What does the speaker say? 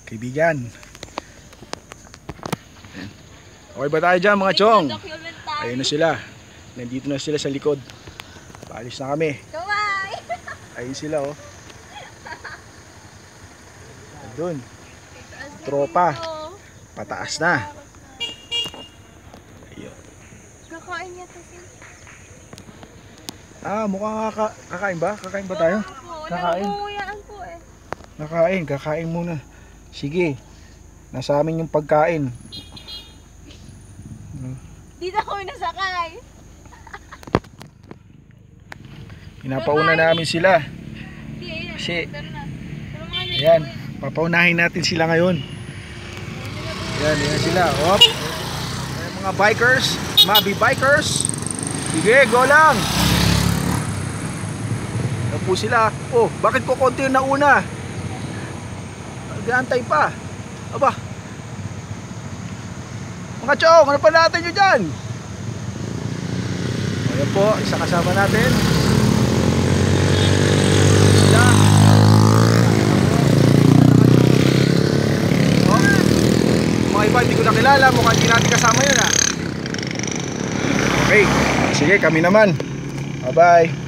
kaibigan. Okay ba tayo dyan mga chong? Ayun na sila. Nandito na sila sa likod. Paalis na kami. Ayun sila oh. Doon. Tropa. Pataas na. Ayun. Kakain niya kasi. Mukhang kakain ba? Kakain ba tayo? Kakain. Po eh. Kakain muna. Sige. Nasa amin yung pagkain. Dito ako nasakay. Pinapauna namin sila. Kasi, ayan, papaunahin natin sila ngayon. Ayan sila. Op. Ayan, mga bikers, MAVIE bikers. Sige, go lang. Ayan po sila. Oh, bakit ko konti yung nauna? Nag-aantay pa. Aba. Mga chong, ano pa natin nyo dyan? Ayan po, isa kasama natin. Sila. Oh, mga iba hindi ko nakilala, mukhang hindi natin kasama yun Okay, sige kami naman. Bye bye.